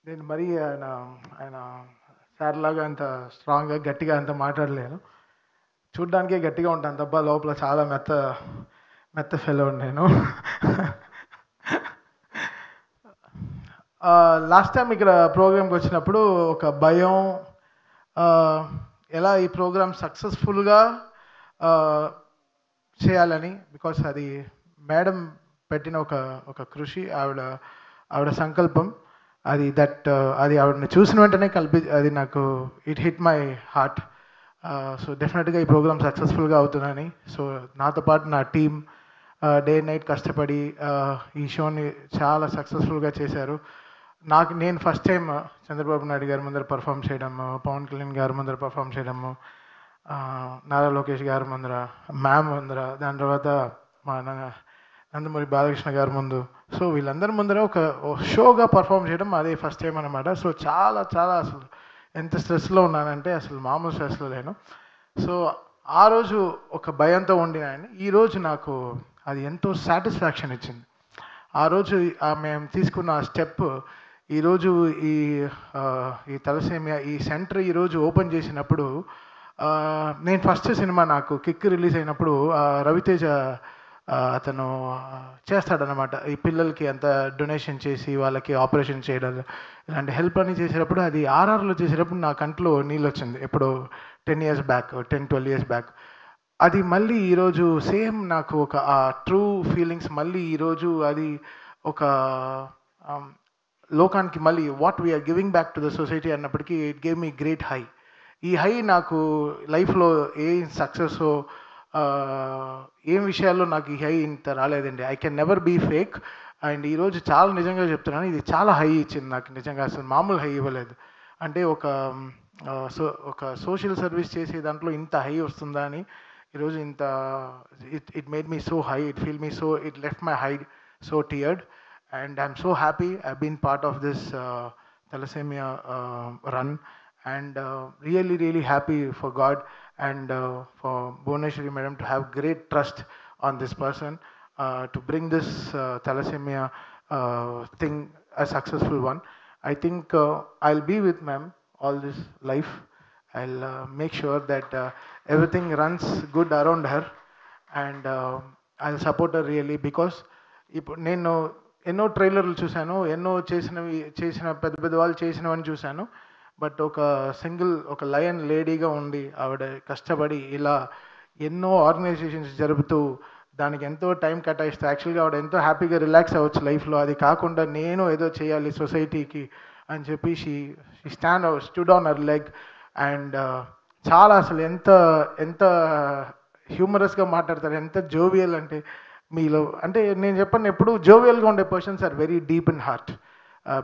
నేను మరీ ఆయన సార్ లాగా అంత స్ట్రాంగ్‌గా, గట్టిగా అంత మాట్లాడలేను. చూడ్డానికే గట్టిగా ఉంటాను తప్ప లోపల చాలా మెత్త ఫెలోని నేను. లాస్ట్ టైం ఇక్కడ ప్రోగ్రామ్‌కొచ్చినప్పుడు ఒక భయం, ఆహ్, ఎలా ఈ ప్రోగ్రామ్ సక్సెస్‌ఫుల్‌గా ఆహ్, చేయాలని. బికాస్ అది మేడం పెట్టిన ఒక ఒక కృషి, ఆవిడ సంకల్పం. అది ఆవిడని చూసిన వెంటనే అది నాకు it hit my heart. So డెఫినెట్గా ఈ ప్రోగ్రామ్ సక్సెస్ఫుల్గా అవుతుందని. సో నాతో పాటు నా టీం డే అండ్ నైట్ కష్టపడి ఈ షోని చాలా సక్సెస్ఫుల్గా చేశారు. నేను ఫస్ట్ టైం చంద్రబాబు నాయుడు గారి ముందర పర్ఫామ్ చేయడము, పవన్ కళ్యాణ్ గారి ముందర పర్ఫామ్ చేయడము, నారా లోకేష్ గారి ముందర, మ్యామ్ ముందర, దాని తర్వాత మా నందమూరి బాలకృష్ణ గారి ముందు. సో వీళ్ళందరి ముందర ఒక షోగా పర్ఫామ్ చేయడం అదే ఫస్ట్ టైం అనమాట. సో చాలా చాలా అసలు ఎంత స్ట్రెస్లో ఉన్నానంటే అసలు మామూలు స్ట్రెస్లో లేను. సో ఆ రోజు ఒక భయంతో ఉండిన ఆయన ఈరోజు నాకు అది ఎంతో సాటిస్ఫాక్షన్ ఇచ్చింది. ఆ రోజు మేము తీసుకున్న స్టెప్ ఈరోజు ఈ ఈ తలసేమియా ఈ సెంటర్ ఈరోజు ఓపెన్ చేసినప్పుడు, నేను ఫస్ట్ సినిమా నాకు కిక్ రిలీజ్ అయినప్పుడు రవితేజ అతను చేస్తాడనమాట ఈ పిల్లలకి అంత డొనేషన్ చేసి వాళ్ళకి ఆపరేషన్ చేయడం ఇలాంటి హెల్ప్ అని చేసేటప్పుడు, అది ఆర్ఆర్లో చేసేటప్పుడు నా కంట్లో నీళ్ళు వచ్చింది ఎప్పుడు 10 years బ్యాక్, 10-12 years బ్యాక్. అది మళ్ళీ ఈరోజు సేమ్ నాకు ఒక ట్రూ ఫీలింగ్స్ మళ్ళీ ఈరోజు అది ఒక లోకానికి మళ్ళీ what we are giving back to the society అన్నప్పటికీ it gave me great high. ఈ హై నాకు లైఫ్లో ఏ సక్సెస్ ఏం విషయాల్లో నాకు ఈ హై ఇంత రాలేదండి. I can never be fake. And ఈరోజు చాలా నిజంగా చెప్తున్నాను, ఇది చాలా హై ఇచ్చింది నాకు నిజంగా, అసలు మామూలు హై ఇవ్వలేదు. అంటే ఒక సోషల్ సర్వీస్ చేసే దాంట్లో ఇంత హై వస్తుందా అని ఈరోజు ఇంత it made me so high, it left my high so teared. And I'm so happy I've been part of this thalassemia run, and really happy for God and for Bhuvneshwari madam to have great trust on this person to bring this thalassemia thing a successful one. I think I'll be with ma'am all this life. I'll make sure that everything runs good around her, and I'll support her really, because ఇప్పుడు నేను ఎన్నో ట్రైలర్లు చూశాను, ఎన్నో చేసిన పెద్ద వాళ్ళు చేసినవని చూశాను. But ఒక లయన్ లేడీగా ఉండి ఆవిడ కష్టపడి ఇలా ఎన్నో ఆర్గనైజేషన్స్ జరుపుతూ దానికి ఎంతో టైం కేటాయిస్తే యాక్చువల్గా ఆవిడ ఎంతో హ్యాపీగా రిలాక్స్ అవ్వచ్చు లైఫ్లో. అది కాకుండా నేను ఏదో చేయాలి సొసైటీకి అని చెప్పి she stood on her leg. And చాలా అసలు ఎంత ఎంత హ్యూమరస్గా మాట్లాడతారు, ఎంత జోవియల్ అంటే మీలో. అంటే నేను చెప్పాను, ఎప్పుడు జోవియల్గా ఉండే persons are very deep in heart,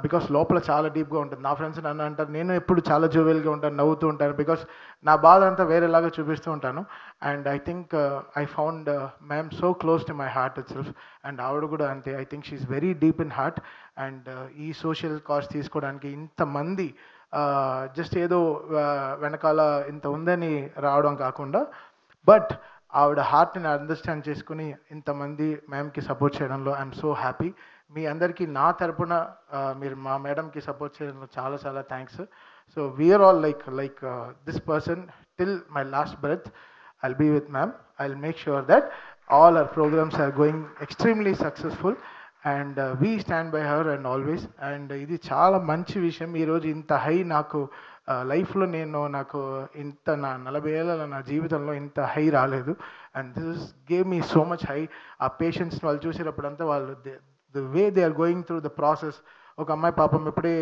because లోపల చాలా డీప్గా ఉంటుంది. నా ఫ్రెండ్స్ నన్ను అంటారు, నేను ఎప్పుడు చాలా జోవియల్గా ఉంటాను, నవ్వుతూ ఉంటాను, బికాస్ నా బాధ అంతా వేరేలాగా చూపిస్తూ ఉంటాను. And I think I found ma'am so close to my heart itself. And ఆవిడ కూడా అంతే. I think she's very deep in heart. And ఈ సోషల్ కాజ్ తీసుకోవడానికి ఇంతమంది జస్ట్ ఏదో వెనకాల ఇంత ఉందని రావడం కాకుండా, బట్ ఆవిడ హార్ట్ని అండర్స్టాండ్ చేసుకుని ఇంతమంది మ్యామ్కి సపోర్ట్ చేయడంలో ఐఎమ్ సో హ్యాపీ. మీ అందరికీ నా తరపున మీరు మా మేడంకి సపోర్ట్ చేయడంలో చాలా చాలా thanks. So we're all like this person till my last breath. I'll be with ma'am. I'll make sure that all our programs are going extremely successful, and we stand by her and always. And ఇది చాలా మంచి విషయం. ఈరోజు ఇంత high నాకు లైఫ్లో నాకు ఇంత నా 40 ఏళ్ళ నా జీవితంలో ఇంత హై రాలేదు. And this gave me so much high. ఆ పేషెంట్స్ని వాళ్ళు చూసేటప్పుడంతా వాళ్ళు the way they are going through the process. ఒక అమ్మాయి పాపం ఇప్పుడే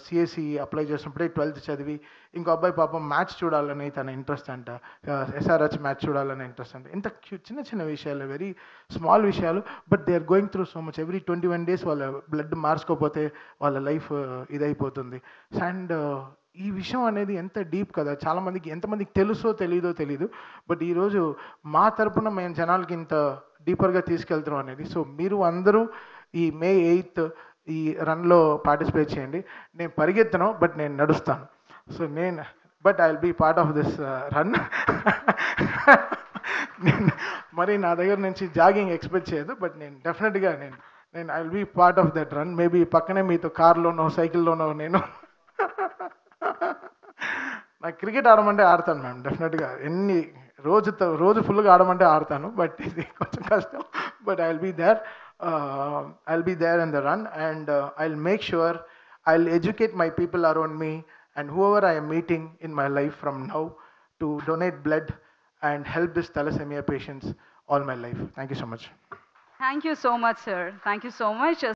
సిఎస్సి అప్లై చేసినప్పుడే 12th చదివి, ఇంకో అబ్బాయి పాపం మ్యాచ్ చూడాలని తన ఇంట్రెస్ట్ అంట, ఎస్ఆర్హెచ్ మ్యాచ్ చూడాలని ఇంట్రెస్ట్ అంట. ఇంత చిన్న విషయాలు, వెరీ స్మాల్ విషయాలు, but they are going through so much. Every 21 days వాళ్ళ బ్లడ్ మార్చుకోకపోతే వాళ్ళ లైఫ్ ఇదైపోతుంది. అండ్ ఈ విషయం అనేది ఎంత డీప్ కదా, చాలామందికి ఎంతమందికి తెలుసో తెలీదు. బట్ ఈరోజు మా తరపున మేము జనాలకి ఇంత డీపర్గా తీసుకెళ్తున్నాం అనేది. సో మీరు అందరూ ఈ May 8th ఈ రన్లో పార్టిసిపేట్ చేయండి. నేను పరిగెత్తను, బట్ నేను నడుస్తాను. So but I will be part of this run. మరి నా దగ్గర నుంచి జాగింగ్ ఎక్స్పెక్ట్ చేయదు, బట్ నేను డెఫినెట్గా నేను I will be part of that run. Maybe పక్కనే మీతో కార్లోనో సైకిల్లోనో నేను నాకు క్రికెట్ ఆడమంటే ఆడతాను మ్యామ్, డెఫినెట్గా. రోజు ఫుల్గా ఆడమంటే ఆడతాను, బట్ ఇది కొంచెం కష్టం. But I will be there in the run, and I will make sure I will educate my people around me and whoever I am meeting in my life from now to donate blood and help this thalassemia patients all my life. Thank you so much. Thank you so much, sir. Thank you so much.